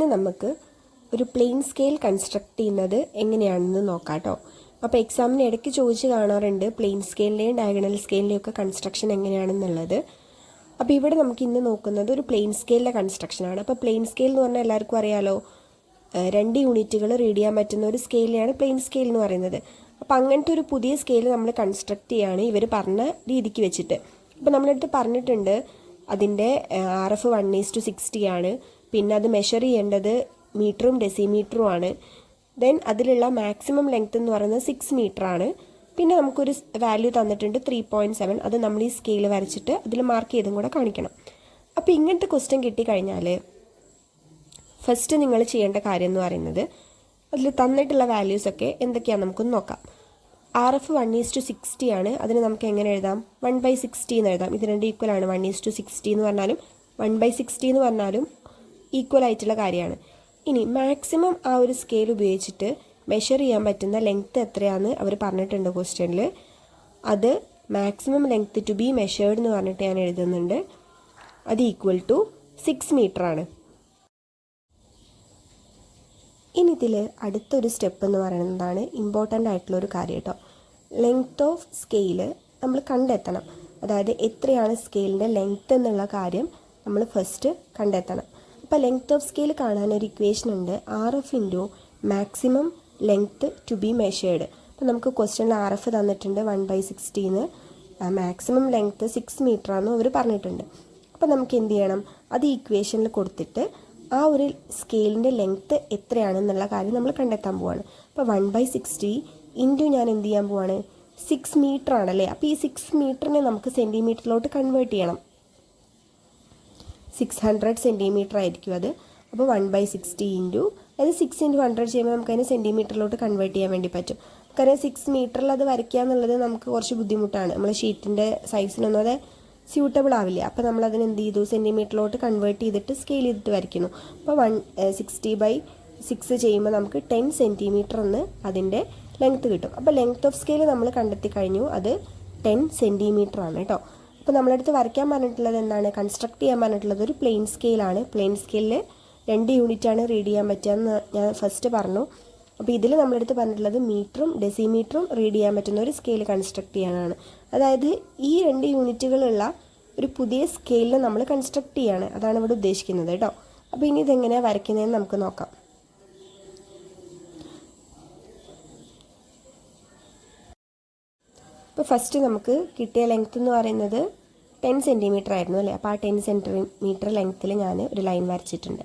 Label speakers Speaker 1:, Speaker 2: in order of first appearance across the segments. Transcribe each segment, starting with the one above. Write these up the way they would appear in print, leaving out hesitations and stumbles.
Speaker 1: ഇന്ന് നമുക്ക് ഒരു പ്ലെയിൻ സ്കെയിൽ കൺസ്ട്രക്ട് ചെയ്യുന്നത് എങ്ങനെയാണെന്ന് നോക്കാം കേട്ടോ. അപ്പോൾ എക്സാമിന് ഇടയ്ക്ക് ചോദിച്ച് കാണാറുണ്ട് പ്ലെയിൻ സ്കെയിലിൻ്റെയും ഡയഗണൽ സ്കെയിലിൻ്റെയും ഒക്കെ കൺസ്ട്രക്ഷൻ എങ്ങനെയാണെന്നുള്ളത്. അപ്പോൾ ഇവിടെ നമുക്ക് ഇന്ന് നോക്കുന്നത് ഒരു പ്ലെയിൻ സ്കെയിലിൻ്റെ കൺസ്ട്രക്ഷനാണ്. അപ്പോൾ പ്ലെയിൻ സ്കെയിൽ എന്ന് പറഞ്ഞാൽ എല്ലാവർക്കും അറിയാലോ, 2 യൂണിറ്റുകൾ റീഡ് ചെയ്യാൻ പറ്റുന്ന ഒരു സ്കെയിലിനെയാണ് പ്ലെയിൻ സ്കെയിൽ എന്ന് പറയുന്നത്. അപ്പോൾ അങ്ങനത്തെ ഒരു പുതിയ സ്കെയിൽ നമ്മൾ കൺസ്ട്രക്ട് ചെയ്യുകയാണ് ഇവർ പറഞ്ഞ രീതിക്ക് വെച്ചിട്ട്. അപ്പോൾ നമ്മളടുത്ത് പറഞ്ഞിട്ടുണ്ട് അതിൻ്റെ RF 1:60 ആണ്. പിന്നെ അത് മെഷർ ചെയ്യേണ്ടത് മീറ്ററും ഡെസിമീറ്ററും ആണ്. ദെൻ അതിലുള്ള മാക്സിമം ലെങ്ത് എന്ന് പറയുന്നത് 6 മീറ്റർ ആണ്. പിന്നെ നമുക്കൊരു വാല്യൂ തന്നിട്ടുണ്ട് 3.7. അത് നമ്മൾ ഈ സ്കെയിൽ വരച്ചിട്ട് അതിൽ മാർക്ക് ചെയ്തും കൂടെ കാണിക്കണം. അപ്പോൾ ഇങ്ങനത്തെ ക്വസ്റ്റ്യൻ കിട്ടിക്കഴിഞ്ഞാൽ ഫസ്റ്റ് നിങ്ങൾ ചെയ്യേണ്ട കാര്യം എന്ന് പറയുന്നത് അതിൽ തന്നിട്ടുള്ള വാല്യൂസൊക്കെ എന്തൊക്കെയാണെന്ന് നമുക്കൊന്ന് നോക്കാം. RF 1:60 ആണ്. അതിന് നമുക്ക് എങ്ങനെ എഴുതാം? 1/60 എന്ന് എഴുതാം. ഇത് രണ്ട് ഈക്വൽ ആണ്. 1:60 എന്ന് പറഞ്ഞാലും 1/60 എന്ന് പറഞ്ഞാലും ഈക്വൽ ആയിട്ടുള്ള കാര്യമാണ്. ഇനി മാക്സിമം ആ ഒരു സ്കെയിൽ ഉപയോഗിച്ചിട്ട് മെഷർ ചെയ്യാൻ പറ്റുന്ന ലെങ്ത്ത് എത്രയാണെന്ന് അവർ പറഞ്ഞിട്ടുണ്ട് ക്വസ്റ്റ്യനിൽ. അത് maximum length to be measured എന്ന് പറഞ്ഞിട്ട് ഞാൻ എഴുതുന്നുണ്ട്. അത് ഈക്വൽ ടു 6 മീറ്റർ ആണ്. ഇനി ഇതിൽ അടുത്തൊരു സ്റ്റെപ്പ് എന്ന് പറയുന്നതാണ് ഇമ്പോർട്ടൻ്റ് ആയിട്ടുള്ളൊരു കാര്യം കേട്ടോ. ലെങ്ത് ഓഫ് സ്കെയില് നമ്മൾ കണ്ടെത്തണം. അതായത് എത്രയാണ് സ്കെയിലിൻ്റെ ലെങ്ത്ത് എന്നുള്ള കാര്യം നമ്മൾ ഫസ്റ്റ് കണ്ടെത്തണം. അപ്പോൾ ലെങ്ത് ഓഫ് സ്കെയിൽ കാണാൻ ഒരു ഇക്വേഷൻ ഉണ്ട്. RF × maximum length to be measured. അപ്പോൾ നമുക്ക് ക്വസ്റ്റ്യനിൽ RF തന്നിട്ടുണ്ട് 1/60, മാക്സിമം ലെങ്ത്ത് 6 മീറ്റർ ആണെന്ന് അവർ പറഞ്ഞിട്ടുണ്ട്. അപ്പോൾ നമുക്ക് എന്ത് ചെയ്യണം? അത് ഇക്വേഷനിൽ കൊടുത്തിട്ട് ആ ഒരു സ്കെയിലിൻ്റെ ലെങ്ത്ത് എത്രയാണെന്നുള്ള കാര്യം നമ്മൾ കണ്ടെത്താൻ പോവാണ്. അപ്പോൾ 1/60 ഇൻറ്റു ഞാൻ എന്ത് ചെയ്യാൻ പോവാണ്? 6 മീറ്റർ ആണല്ലേ. അപ്പോൾ ഈ 6 മീറ്ററിനെ നമുക്ക് സെൻറ്റിമീറ്ററിലോട്ട് കൺവേർട്ട് ചെയ്യണം. 600 സെൻറ്റിമീറ്റർ ആയിരിക്കും അത്. അപ്പോൾ 1/60 ഇൻറ്റു അതായത് 6 × 100 ചെയ്യുമ്പോൾ നമുക്ക് അതിന് സെൻറ്റിമീറ്ററിലോട്ട് കൺവേർട്ട് ചെയ്യാൻ വേണ്ടി പറ്റും. കാരണം 6 മീറ്ററിൽ അത് വരയ്ക്കുക എന്നുള്ളത് നമുക്ക് കുറച്ച് ബുദ്ധിമുട്ടാണ്. നമ്മൾ ഷീറ്റിൻ്റെ സൈസിനൊന്നും അത് സ്യൂട്ടബിൾ ആവില്ല. അപ്പോൾ നമ്മൾ അതിന് എന്ത് ചെയ്തു? സെൻറ്റിമീറ്ററിലോട്ട് കൺവേർട്ട് ചെയ്തിട്ട് സ്കെയിൽ ചെയ്തിട്ട് വരയ്ക്കുന്നു. അപ്പോൾ 160/6 ചെയ്യുമ്പോൾ നമുക്ക് 10 സെൻറ്റിമീറ്റർ എന്ന് അതിൻ്റെ ലെങ്ത്ത് കിട്ടും. അപ്പോൾ ലെങ്ത്ത് ഓഫ് സ്കെയിൽ നമ്മൾ കണ്ടെത്തി കഴിഞ്ഞു. അത് 10 സെൻറ്റിമീറ്റർ ആണ് കേട്ടോ. അപ്പോൾ നമ്മളടുത്ത് വരയ്ക്കാൻ പറഞ്ഞിട്ടുള്ളത് എന്താണ്? കൺസ്ട്രക്ട് ചെയ്യാൻ പറഞ്ഞിട്ടുള്ളത് ഒരു പ്ലെയിൻ സ്കെയിലാണ്. പ്ലെയിൻ സ്കെയിലിൽ 2 യൂണിറ്റാണ് റീഡ് ചെയ്യാൻ പറ്റുകയെന്ന് ഞാൻ ഫസ്റ്റ് പറഞ്ഞു. അപ്പോൾ ഇതിൽ നമ്മളടുത്ത് പറഞ്ഞിട്ടുള്ളത് മീറ്ററും ഡെസിമീറ്ററും റീഡ് ചെയ്യാൻ പറ്റുന്ന ഒരു സ്കെയിൽ കൺസ്ട്രക്ട് ചെയ്യാനാണ്. അതായത് ഈ 2 യൂണിറ്റുകളുള്ള ഒരു പുതിയ സ്കെയിലിനെ നമ്മൾ കൺസ്ട്രക്ട് ചെയ്യാണ്. അതാണ് ഇവിടെ ഉദ്ദേശിക്കുന്നത് കേട്ടോ. അപ്പോൾ ഇനി ഇതെങ്ങനെയാണ് വരയ്ക്കുന്നതെന്ന് നമുക്ക് നോക്കാം. ഇപ്പോൾ ഫസ്റ്റ് നമുക്ക് കിട്ടിയ ലെങ്ത്ത് എന്ന് പറയുന്നത് 10 സെൻറ്റിമീറ്റർ ആയിരുന്നു അല്ലേ. അപ്പോൾ ആ 10 സെൻറ്റിമീറ്റർ ലെങ്ത്തിൽ ഞാൻ ഒരു ലൈൻ വരച്ചിട്ടുണ്ട്.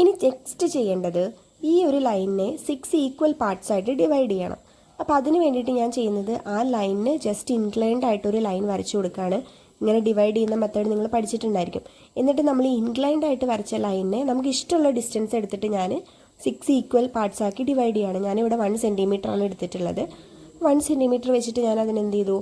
Speaker 1: ഇനി നെക്സ്റ്റ് ചെയ്യേണ്ടത് ഈ ഒരു ലൈനിനെ 6 ഈക്വൽ പാർട്സ് ആയിട്ട് ഡിവൈഡ് ചെയ്യണം. അപ്പോൾ അതിന് വേണ്ടിയിട്ട് ഞാൻ ചെയ്യുന്നത് ആ ലൈനിന് ജസ്റ്റ് ഇൻക്ലൈൻഡ് ആയിട്ടൊരു ലൈൻ വരച്ചു കൊടുക്കുകയാണ്. ഇങ്ങനെ ഡിവൈഡ് ചെയ്യുന്ന മെത്തേഡ് നിങ്ങൾ പഠിച്ചിട്ടുണ്ടായിരിക്കും. എന്നിട്ട് നമ്മൾ ഇൻക്ലൈൻഡ് ആയിട്ട് വരച്ച ലൈനിനെ നമുക്ക് ഇഷ്ടമുള്ള ഡിസ്റ്റൻസ് എടുത്തിട്ട് ഞാൻ 6 ഈക്വൽ പാർട്സ് ആക്കി ഡിവൈഡ് ചെയ്യുകയാണ്. ഞാനിവിടെ 1 സെൻറ്റിമീറ്റർ ആണ് എടുത്തിട്ടുള്ളത്. 1 സെൻറ്റിമീറ്റർ വെച്ചിട്ട് ഞാൻ അതിനെന്ത് ചെയ്തു?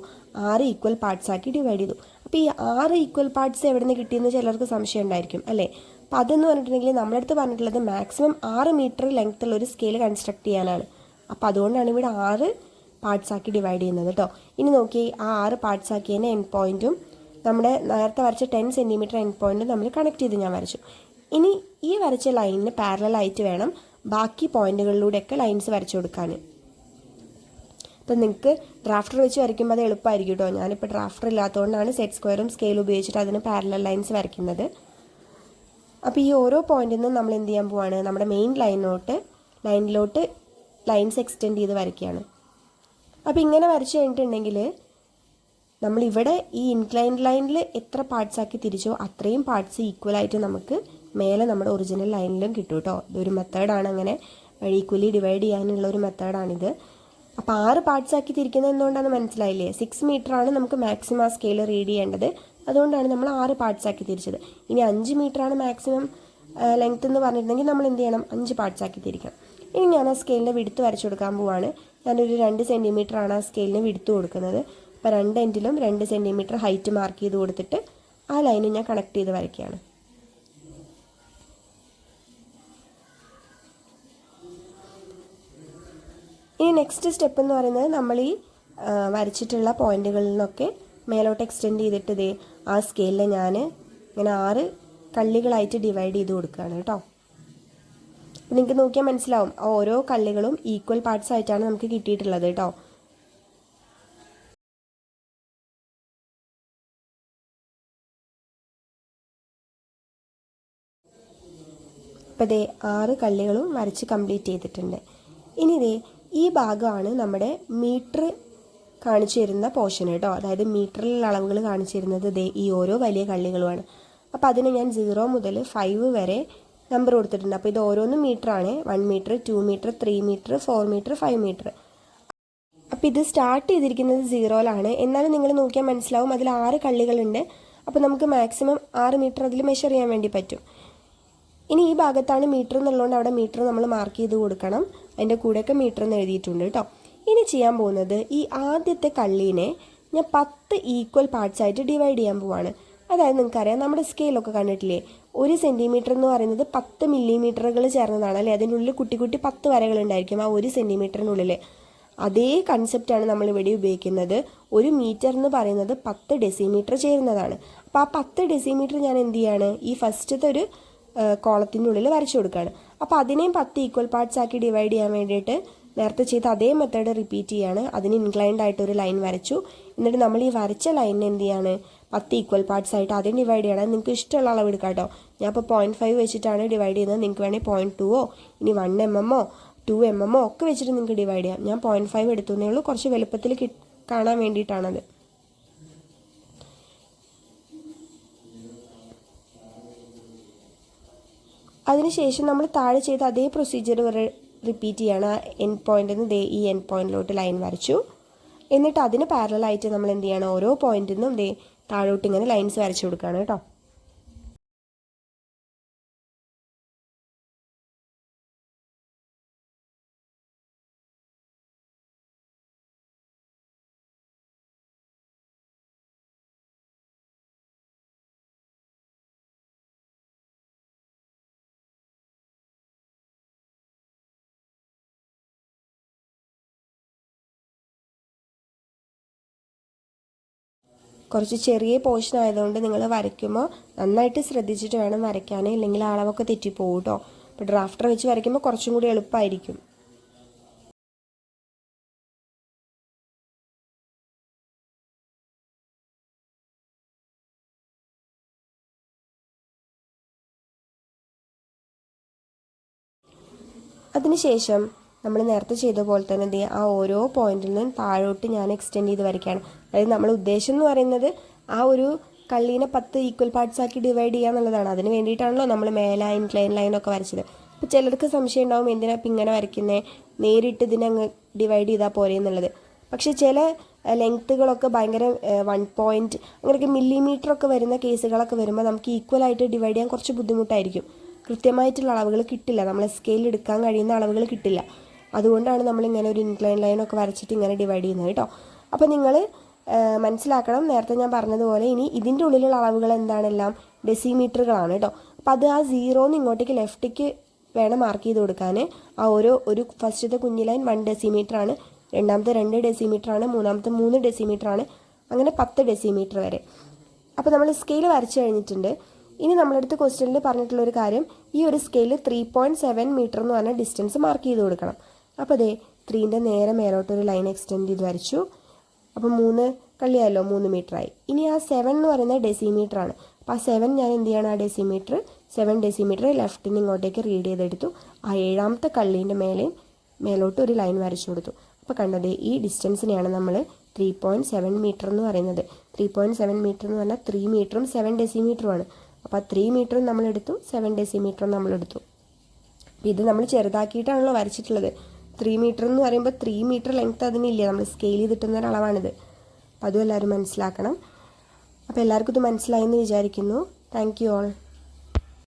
Speaker 1: 6 ഈക്വൽ പാർട്സ് ആക്കി ഡിവൈഡ് ചെയ്തു. അപ്പോൾ ഈ 6 ഈക്വൽ പാർട്സ് എവിടെ നിന്ന് കിട്ടിയെന്ന് ചിലർക്ക് സംശയം ഉണ്ടായിരിക്കും അല്ലേ. അപ്പോൾ അതെന്ന് പറഞ്ഞിട്ടുണ്ടെങ്കിൽ നമ്മളടുത്ത് പറഞ്ഞിട്ടുള്ളത് മാക്സിമം 6 മീറ്റർ ലെങ്ത്തുള്ള ഒരു സ്കെയിൽ കൺസ്ട്രക്ട് ചെയ്യാനാണ്. അപ്പോൾ അതുകൊണ്ടാണ് ഇവിടെ 6 പാർട്സ് ആക്കി ഡിവൈഡ് ചെയ്യുന്നത് കേട്ടോ. ഇനി നോക്കി, ആ 6 പാർട്സ് ആക്കിയതിൻ്റെ എൻഡ് പോയിൻറ്റും നമ്മുടെ നേരത്തെ വരച്ച 10 സെൻറ്റിമീറ്റർ എൻഡ് പോയിൻറ്റും നമ്മൾ കണക്ട് ചെയ്ത് ഞാൻ വരച്ചു. ഇനി ഈ വരച്ച ലൈനിന് പാരലലായിട്ട് വേണം ബാക്കി പോയിൻറ്റുകളിലൂടെയൊക്കെ ലൈൻസ് വരച്ചു കൊടുക്കാൻ. അപ്പം നിങ്ങൾക്ക് ഡ്രാഫ്റ്റർ വെച്ച് വരയ്ക്കുമ്പോൾ അത് എളുപ്പമായിരിക്കും കേട്ടോ. ഞാനിപ്പോൾ ഡ്രാഫ്റ്റർ ഇല്ലാത്തതുകൊണ്ടാണ് സെറ്റ് സ്ക്വയറും സ്കെയിലും ഉപയോഗിച്ചിട്ട് അതിന് പാരലൽ ലൈൻസ് വരയ്ക്കുന്നത്. അപ്പോൾ ഈ ഓരോ പോയിന്റിൽ നിന്നും നമ്മൾ എന്ത് ചെയ്യാൻ പോവാണ്? നമ്മുടെ മെയിൻ ലൈനിലോട്ട് ലൈൻസ് എക്സ്റ്റെൻഡ് ചെയ്ത് വരയ്ക്കുകയാണ്. അപ്പോൾ ഇങ്ങനെ വരച്ച് കഴിഞ്ഞിട്ടുണ്ടെങ്കിൽ നമ്മളിവിടെ ഈ ഇൻക്ലൈൻഡ് ലൈനിൽ എത്ര പാർട്സ് ആക്കി തിരിച്ചോ അത്രയും പാർട്സ് ഈക്വലായിട്ട് നമുക്ക് മേലെ നമ്മുടെ ഒറിജിനൽ ലൈനിലും കിട്ടും കേട്ടോ. ഇതൊരു മെത്തേഡാണ്, അങ്ങനെ ഈക്വലി ഡിവൈഡ് ചെയ്യാനുള്ള ഒരു മെത്തേഡാണിത്. അപ്പോൾ 6 പാർട്സ് ആക്കി തിരിക്കുന്നത് എന്തുകൊണ്ടാണെന്ന് മനസ്സിലായില്ലേ? 6 മീറ്റർ ആണ് നമുക്ക് മാക്സിമം ആ സ്കെയിൽ റീഡ് ചെയ്യേണ്ടത്. അതുകൊണ്ടാണ് നമ്മൾ 6 പാർട്സ് ആക്കി തിരിച്ചത്. ഇനി 5 മീറ്റർ ആണ് മാക്സിമം ലെങ്ത് എന്ന് പറഞ്ഞിട്ടുണ്ടെങ്കിൽ നമ്മൾ എന്ത് ചെയ്യണം? 5 പാർട്സ് ആക്കി തിരിക്കണം. ഇനി ഞാൻ ആ സ്കെയിലിൻ്റെ വിഡ്ത്ത് വരച്ചു കൊടുക്കാൻ പോവാണ്. ഞാനൊരു 2 സെൻറ്റിമീറ്റർ ആണ് ആ സ്കെയിലിന് വിഡ്ത്ത് കൊടുക്കുന്നത്. അപ്പോൾ 2 എൻഡിലും 2 സെൻറ്റിമീറ്റർ ഹൈറ്റ് മാർക്ക് ചെയ്ത് കൊടുത്തിട്ട് ആ ലൈന് ഞാൻ കണക്ട് ചെയ്ത് വരയ്ക്കുകയാണ്. ഇനി നെക്സ്റ്റ് സ്റ്റെപ്പ് എന്ന് പറയുന്നത് നമ്മൾ ഈ വരച്ചിട്ടുള്ള പോയിന്റുകളിൽ നിന്നൊക്കെ മേലോട്ട് എക്സ്റ്റെൻഡ് ചെയ്തിട്ട് ആ സ്കെയിലിൽ ഞാൻ ഇങ്ങനെ 6 കള്ളികളായിട്ട് ഡിവൈഡ് ചെയ്ത് കൊടുക്കുകയാണ് കേട്ടോ. അപ്പോൾ നിങ്ങൾക്ക് നോക്കിയാൽ മനസ്സിലാവും ഓരോ കള്ളികളും ഈക്വൽ പാർട്സ് ആയിട്ടാണ് നമുക്ക് കിട്ടിയിട്ടുള്ളത് കേട്ടോ. അപ്പോൾ ദേ 6 കള്ളികളും വരച്ച് കംപ്ലീറ്റ് ചെയ്തിട്ടുണ്ട്. ഇനി ദേ ഈ ഭാഗമാണ് നമ്മുടെ മീറ്റർ കാണിച്ചു തരുന്ന പോർഷൻ കേട്ടോ. അതായത് മീറ്ററിലുള്ള അളവുകൾ കാണിച്ചു തരുന്നത് ദേ ഈ ഓരോ വലിയ കള്ളികളുമാണ്. അപ്പോൾ അതിന് ഞാൻ 0 മുതൽ 5 വരെ നമ്പർ കൊടുത്തിട്ടുണ്ട്. അപ്പോൾ ഇത് ഓരോന്നും മീറ്ററാണ്. 1 metre, 2 metre, 3 metre, 4 metre, 5 metre. അപ്പോൾ ഇത് സ്റ്റാർട്ട് ചെയ്തിരിക്കുന്നത് 0ലാണ്. എന്നാലും നിങ്ങൾ നോക്കിയാൽ മനസ്സിലാവും അതിൽ 6 കള്ളികളുണ്ട്. അപ്പോൾ നമുക്ക് മാക്സിമം 6 മീറ്റർ അതിൽ മെഷർ ചെയ്യാൻ വേണ്ടി പറ്റും. ഇനി ഈ ഭാഗത്താണ് മീറ്റർ എന്നുള്ളതുകൊണ്ട് അവിടെ മീറ്റർ നമ്മൾ മാർക്ക് ചെയ്ത് കൊടുക്കണം. അതിൻ്റെ കൂടെയൊക്കെ മീറ്റർ എന്ന് എഴുതിയിട്ടുണ്ട് കേട്ടോ. ഇനി ചെയ്യാൻ പോകുന്നത് ഈ ആദ്യത്തെ കള്ളീനെ ഞാൻ 10 ഈക്വൽ പാർട്സ് ആയിട്ട് ഡിവൈഡ് ചെയ്യാൻ പോവാണ്. അതായത് നിങ്ങൾക്കറിയാം നമ്മുടെ സ്കെയിലൊക്കെ കണ്ടിട്ടില്ലേ, 1 സെൻറ്റിമീറ്റർ എന്ന് പറയുന്നത് 10 മില്ലിമീറ്ററുകൾ ചേർന്നതാണ് അല്ലേ. അതിനുള്ളിൽ കുട്ടി 10 വരകളുണ്ടായിരിക്കും ആ 1 സെൻറ്റിമീറ്ററിനുള്ളിൽ. അതേ കൺസെപ്റ്റാണ് നമ്മളിവിടെ ഉപയോഗിക്കുന്നത്. 1 മീറ്റർ എന്ന് പറയുന്നത് 10 ഡെസിമീറ്റർ ചേരുന്നതാണ്. അപ്പോൾ ആ 10 ഡെസിമീറ്റർ ഞാൻ എന്ത് ചെയ്യാണ്, ഈ ഫസ്റ്റത്തെ ഒരു കോളത്തിൻ്റെ ഉള്ളിൽ വരച്ചു കൊടുക്കുകയാണ്. അപ്പോൾ അതിനെയും 10 ഈക്വൽ പാർട്സ് ആക്കി ഡിവൈഡ് ചെയ്യാൻ വേണ്ടിയിട്ട് നേരത്തെ ചെയ്ത അതേ മെത്തേഡ് റിപ്പീറ്റ് ചെയ്യാണ്. അതിന് ഇൻക്ലൈൻഡ് ആയിട്ട് ഒരു ലൈൻ വരച്ചു. എന്നിട്ട് നമ്മൾ ഈ വരച്ച ലൈനിനെ എന്ത് ചെയ്യാണ്, 10 ഈക്വൽ പാർട്സ് ആയിട്ട് ആദ്യം ഡിവൈഡ് ചെയ്യണം. നിങ്ങൾക്ക് ഇഷ്ടമുള്ള അളവ് എടുക്കാം കേട്ടോ. ഞാൻ ഇപ്പോൾ 0.5 വെച്ചിട്ടാണ് ഡിവൈഡ് ചെയ്യുന്നത്. നിങ്ങൾക്ക് വേണമെങ്കിൽ 0.2ഓ ഇനി 1 mm 2 mm ഒക്കെ വെച്ചിട്ട് നിങ്ങൾക്ക് ഡിവൈഡ് ചെയ്യാം. ഞാൻ 0.5 എടുത്തുന്നേ ഉള്ളൂ, കുറച്ച് വലുപ്പത്തിൽ കാണാൻ വേണ്ടിയിട്ടാണത്. അതിനുശേഷം നമ്മൾ താഴെ ചെയ്ത അതേ പ്രൊസീജിയർ റിപ്പീറ്റ് ചെയ്യാണ്. എൻഡ് പോയിന്റിൽ നിന്ന് ദേ ഈ എൻഡ് പോയിന്റിലോട്ട് ലൈൻ വരച്ചു. എന്നിട്ട് അതിന് പാരലായിട്ട് നമ്മൾ എന്ത് ചെയ്യണം, ഓരോ പോയിന്റിൽ നിന്നും ദേ താഴോട്ട് ഇങ്ങനെ ലൈൻസ് വരച്ചു കൊടുക്കുകയാണ് കേട്ടോ. കുറച്ച് ചെറിയ പോർഷൻ ആയതുകൊണ്ട് നിങ്ങൾ വരയ്ക്കുമ്പോൾ നന്നായിട്ട് ശ്രദ്ധിച്ചിട്ട് വേണം വരയ്ക്കാൻ, ഇല്ലെങ്കിൽ അളവൊക്കെ തെറ്റിപ്പോകും കേട്ടോ. അപ്പോൾ ഡ്രാഫ്റ്റർ വെച്ച് വരയ്ക്കുമ്പോൾ കുറച്ചും കൂടി എളുപ്പമായിരിക്കും. അതിനുശേഷം നമ്മൾ നേരത്തെ ചെയ്ത പോലെ തന്നെ ആ ഓരോ പോയിന്റിൽ നിന്നും താഴോട്ട് ഞാൻ എക്സ്റ്റെൻഡ് ചെയ്ത് വരയ്ക്കുകയാണ്. അതായത് നമ്മൾ ഉദ്ദേശം എന്ന് പറയുന്നത് ആ ഒരു കള്ളീനെ 10 ഈക്വൽ പാർട്സ് ആക്കി ഡിവൈഡ് ചെയ്യുക എന്നുള്ളതാണ്. അതിന് വേണ്ടിയിട്ടാണല്ലോ നമ്മൾ മേലെ ഇൻക്ലൈൻ ലൈനൊക്കെ വരച്ചത്. അപ്പോൾ ചിലർക്ക് സംശയം ഉണ്ടാവും എന്തിനാ ഇപ്പം ഇങ്ങനെ വരയ്ക്കുന്നത്, നേരിട്ട് ഇതിനങ്ങ് ഡിവൈഡ് ചെയ്താൽ പോരെ എന്നുള്ളത്. പക്ഷേ ചില ലെങ്ത്തുകളൊക്കെ ഭയങ്കര 1 പോയിൻറ്റ് അങ്ങനെയൊക്കെ മില്ലിമീറ്ററൊക്കെ വരുന്ന കേസുകളൊക്കെ വരുമ്പോൾ നമുക്ക് ഈക്വലായിട്ട് ഡിവൈഡ് ചെയ്യാൻ കുറച്ച് ബുദ്ധിമുട്ടായിരിക്കും. കൃത്യമായിട്ടുള്ള അളവുകൾ കിട്ടില്ല, നമ്മളെ സ്കെയിൽ എടുക്കാൻ കഴിയുന്ന അളവുകൾ കിട്ടില്ല. അതുകൊണ്ടാണ് നമ്മളിങ്ങനെ ഒരു ഇൻക്ലൈൻ ലൈനൊക്കെ വരച്ചിട്ട് ഇങ്ങനെ ഡിവൈഡ് ചെയ്യുന്നത് കേട്ടോ. അപ്പോൾ നിങ്ങൾ മനസ്സിലാക്കണം, നേരത്തെ ഞാൻ പറഞ്ഞതുപോലെ ഇനി ഇതിൻ്റെ ഉള്ളിലുള്ള അളവുകൾ എന്താണെല്ലാം ഡെസിമീറ്ററുകളാണ് കേട്ടോ. അപ്പോൾ അത് ആ 0 ഇങ്ങോട്ടേക്ക് ലെഫ്റ്റേക്ക് വേണം മാർക്ക് ചെയ്ത് കൊടുക്കാൻ. ആ ഒരു ഫസ്റ്റത്തെ കുഞ്ഞി ലൈൻ 1 ഡെസിമീറ്ററാണ്, രണ്ടാമത്തെ 2 ഡെസിമീറ്ററാണ്, മൂന്നാമത്തെ 3 ഡെസിമീറ്ററാണ്, അങ്ങനെ 10 ഡെസിമീറ്റർ വരെ. അപ്പോൾ നമ്മൾ സ്കെയിൽ വരച്ച് കഴിഞ്ഞിട്ടുണ്ട്. ഇനി നമ്മളടുത്ത് ക്വസ്റ്റ്യനിൽ പറഞ്ഞിട്ടുള്ളൊരു കാര്യം, ഈ ഒരു സ്കെയിൽ 3.7 മീറ്റർ എന്ന് പറഞ്ഞ ഡിസ്റ്റൻസ് മാർക്ക് ചെയ്ത് കൊടുക്കണം. അപ്പോൾ അതേ 3ൻ്റെ നേരെ മേലോട്ടൊരു ലൈൻ എക്സ്റ്റെൻഡ് ചെയ്ത് വരച്ചു. അപ്പോൾ 3 കള്ളിയായല്ലോ, 3 മീറ്ററായി. ഇനി ആ 7 എന്ന് പറയുന്നത് ഡെസിമീറ്ററാണ്. അപ്പോൾ ആ 7 ഞാൻ എന്ത് ചെയ്യണം, ആ ഡെസിമീറ്റർ 7 ഡെസിമീറ്റർ ലെഫ്റ്റിന് ഇങ്ങോട്ടേക്ക് റീഡ് ചെയ്തെടുത്തു. ആ 7ാമത്തെ കള്ളീൻ്റെ മേലോട്ട് ഒരു ലൈൻ വരച്ചു കൊടുത്തു. അപ്പോൾ കണ്ടത് ഈ ഡിസ്റ്റൻസിനെയാണ് നമ്മൾ 3.7 മീറ്റർ എന്ന് പറയുന്നത്. 3.7 മീറ്റർ എന്ന് പറഞ്ഞാൽ 3 മീറ്ററും 7 ഡെസിമീറ്ററുമാണ്. അപ്പോൾ 3 മീറ്ററും നമ്മളെടുത്തു, 7 ഡെസിമീറ്ററും നമ്മളെടുത്തു. അപ്പോൾ ഇത് നമ്മൾ ചെറുതാക്കിയിട്ടാണല്ലോ വരച്ചിട്ടുള്ളത്. 3 മീറ്റർ എന്ന് പറയുമ്പോൾ 3 മീറ്റർ ലെങ്ത്ത് അതിനില്ല, നമ്മൾ സ്കെയിൽ ചെയ്തിട്ടുന്ന ഒരളവാണിത്. അപ്പോൾ അതും എല്ലാവരും മനസ്സിലാക്കണം. അപ്പോൾ എല്ലാവർക്കും ഇത് മനസ്സിലായെന്ന് വിചാരിക്കുന്നു. Thank you all.